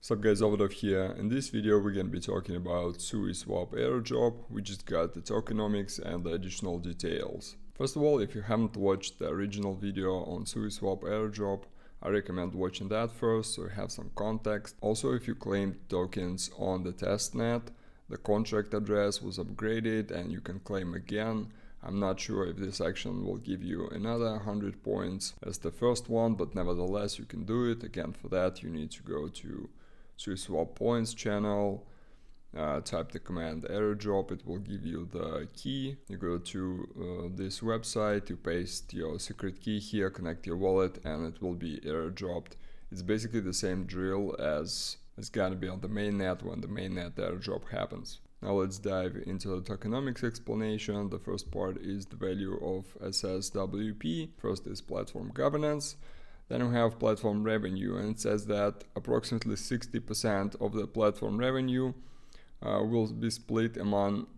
What's up guys, Overdov here. In this video we're gonna be talking about Suiswap Airdrop. We just got the tokenomics and the additional details. First of all, if you haven't watched the original video on Suiswap Airdrop, I recommend watching that first so you have some context. Also, if you claimed tokens on the testnet, the contract address was upgraded and you can claim again. I'm not sure if this action will give you another 100 points as the first one, but nevertheless you can do it. Again, for that you need to go to Suiswap Points channel, type the command airdrop, it will give you the key. You go to this website, you paste your secret key here, connect your wallet, and it will be airdropped. It's basically the same drill as it's gonna be on the mainnet when the mainnet airdrop happens. Now let's dive into the tokenomics explanation. The first part is the value of SSWP. First is platform governance. Then we have platform revenue, and it says that approximately 60% of the platform revenue will be split among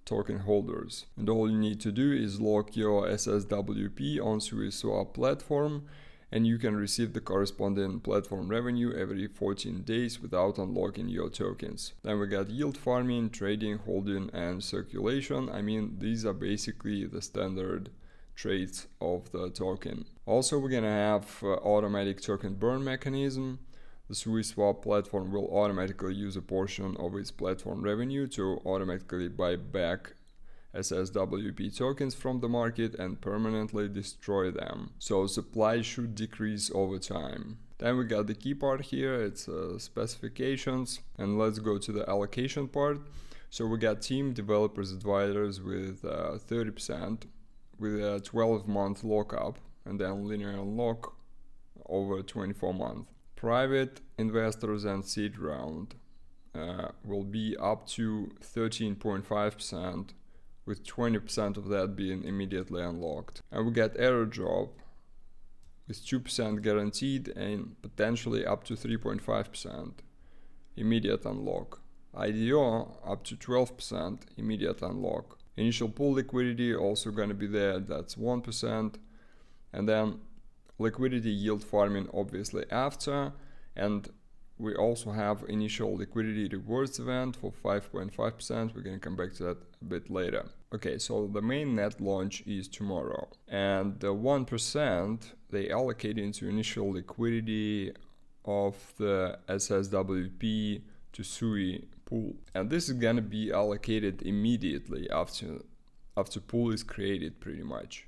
token holders. And all you need to do is lock your SSWP on Suiswap platform, and you can receive the corresponding platform revenue every 14 days without unlocking your tokens. Then we got yield farming, trading, holding, and circulation. I mean, these are basically the standard trades of the token. Also, we're gonna have automatic token burn mechanism. The Suiswap platform will automatically use a portion of its platform revenue to automatically buy back SSWP tokens from the market and permanently destroy them. So supply should decrease over time. Then we got the key part here, it's specifications, and let's go to the allocation part. So we got team, developers, advisors with 30%. With a 12-month lockup and then linear unlock over 24 months. Private investors and seed round will be up to 13.5%, with 20% of that being immediately unlocked. And we get airdrop with 2% guaranteed and potentially up to 3.5% immediate unlock. IDO up to 12% immediate unlock. Initial pool liquidity also going to be there, that's 1%. And then liquidity yield farming obviously after. And we also have initial liquidity rewards event for 5.5%. We're going to come back to that a bit later. Okay, so the mainnet launch is tomorrow. And the 1% they allocate into initial liquidity of the SSWP to Sui pool, and this is gonna be allocated immediately after pool is created pretty much.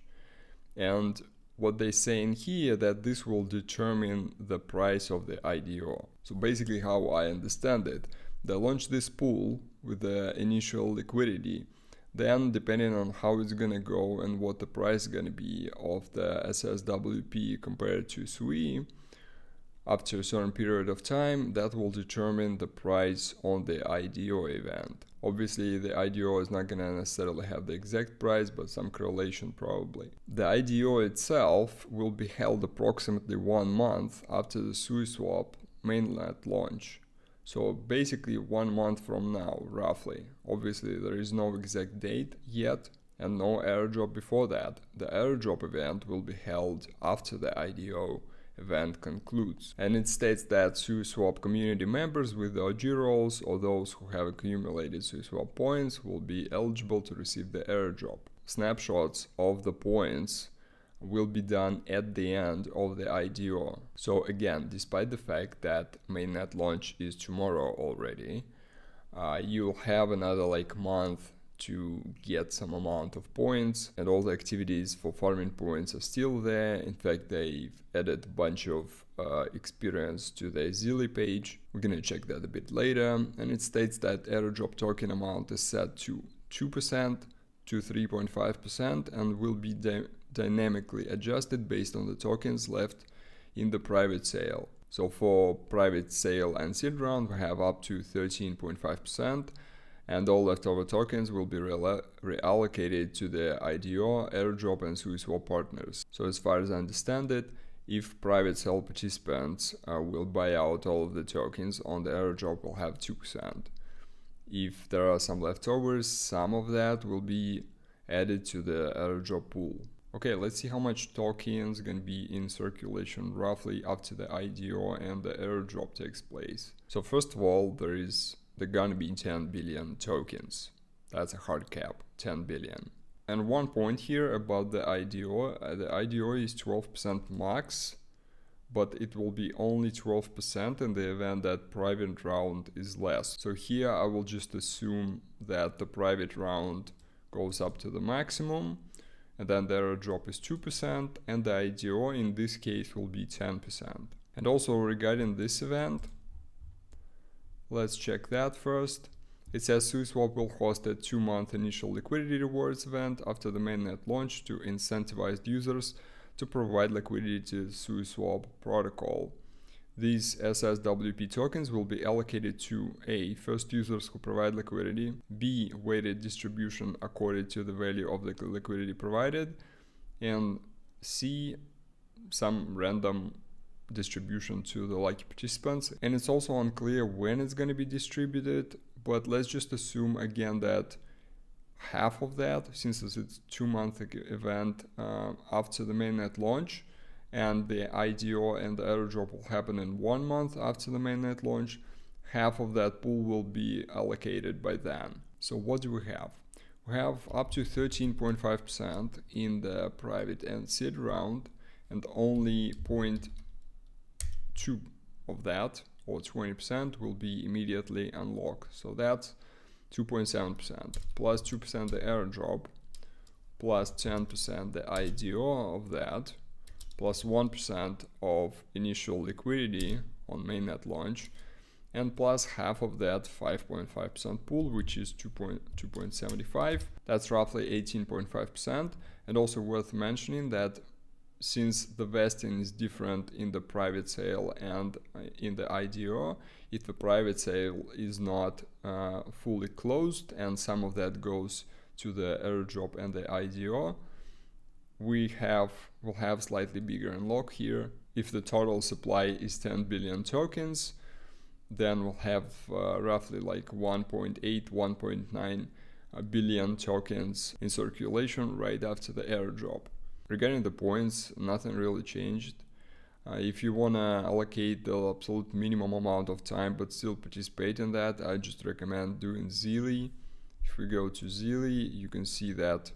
And what they say in here that this will determine the price of the IDO. So basically how I understand it, they launch this pool with the initial liquidity, then depending on how it's gonna go and what the price is gonna be of the SSWP compared to Sui, after a certain period of time, that will determine the price on the IDO event. Obviously, the IDO is not going to necessarily have the exact price, but some correlation probably. The IDO itself will be held approximately 1 month after the Suiswap mainnet launch. So basically 1 month from now, roughly. Obviously, there is no exact date yet and no airdrop before that. The airdrop event will be held after the IDO event concludes, and it states that Suiswap community members with OG roles or those who have accumulated Suiswap points will be eligible to receive the airdrop. Snapshots of the points will be done at the end of the IDO. So again, despite the fact that mainnet launch is tomorrow already, you'll have another month to get some amount of points, and all the activities for farming points are still there. In fact, they've added a bunch of experience to the Zealy page. We're gonna check that a bit later, and it states that airdrop token amount is set to 2% to 3.5% and will be dynamically adjusted based on the tokens left in the private sale. So for private sale and seed round, we have up to 13.5%. And all leftover tokens will be reallocated to the IDO, airdrop, and Suiswap partners. So as far as I understand it, if private sale participants will buy out all of the tokens on the airdrop, will have 2%. If there are some leftovers, some of that will be added to the airdrop pool. Okay, let's see how much tokens gonna be in circulation roughly after the IDO and the airdrop takes place. So first of all, they're gonna be 10 billion tokens. That's a hard cap, 10 billion. And one point here about the IDO is 12% max, but it will be only 12% in the event that private round is less. So here I will just assume that the private round goes up to the maximum, and then the airdrop is 2%, and the IDO in this case will be 10%. And also regarding this event, let's check that first. It says Suiswap will host a 2-month initial liquidity rewards event after the mainnet launch to incentivize users to provide liquidity to the Suiswap protocol. These SSWP tokens will be allocated to A. First users who provide liquidity, B. Weighted distribution according to the value of the liquidity provided, and C. Some random distribution to the lucky participants. And it's also unclear when it's going to be distributed, but let's just assume again that half of that, since it's a 2-month event after the mainnet launch, and the IDO and the airdrop will happen in 1 month after the mainnet launch, half of that pool will be allocated by then. So what do we have? We have up to 13.5% in the private and seed round, and only 0.2 of that, or 20%, will be immediately unlocked. So that's 2.7%, plus 2% the airdrop, plus 10% the IDO of that, plus 1% of initial liquidity on mainnet launch, and plus half of that 5.5% pool, which is 2.75. That's roughly 18.5%. And also worth mentioning that since the vesting is different in the private sale and in the IDO, if the private sale is not fully closed and some of that goes to the airdrop and the IDO, we'll have slightly bigger unlock here. If the total supply is 10 billion tokens, then we'll have roughly like 1.8, 1.9 billion tokens in circulation right after the airdrop. Regarding the points, nothing really changed. If you want to allocate the absolute minimum amount of time but still participate in that, I just recommend doing Zealy. If we go to Zealy, you can see that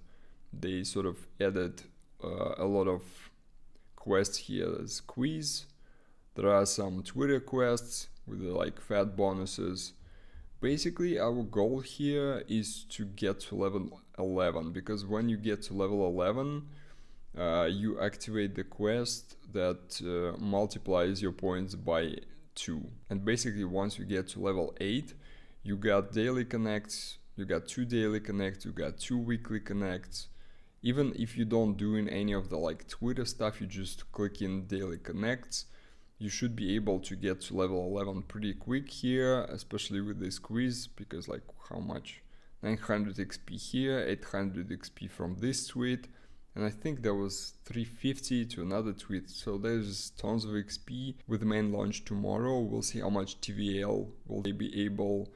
they sort of added a lot of quests here as quiz. There are some Twitter quests with like fat bonuses. Basically, our goal here is to get to level 11, because when you get to level 11, you activate the quest that multiplies your points by 2. And basically, once you get to level 8, you got daily connects, you got 2 daily connects, you got 2 weekly connects. Even if you don't do in any of the like Twitter stuff, you just click in daily connects, you should be able to get to level 11 pretty quick here, especially with this quiz, because like how much? 900 XP here, 800 XP from this tweet, and I think there was 350 to another tweet. So there's tons of XP. With the main launch tomorrow, we'll see how much TVL will they be able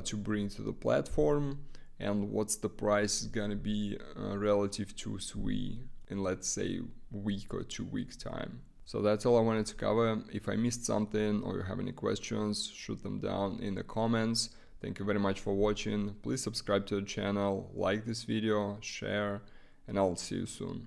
to bring to the platform, and what's the price gonna be relative to Sui in, let's say, a week or 2 weeks time. So that's all I wanted to cover. If I missed something or you have any questions, shoot them down in the comments. Thank you very much for watching. Please subscribe to the channel, like this video, share, and I'll see you soon.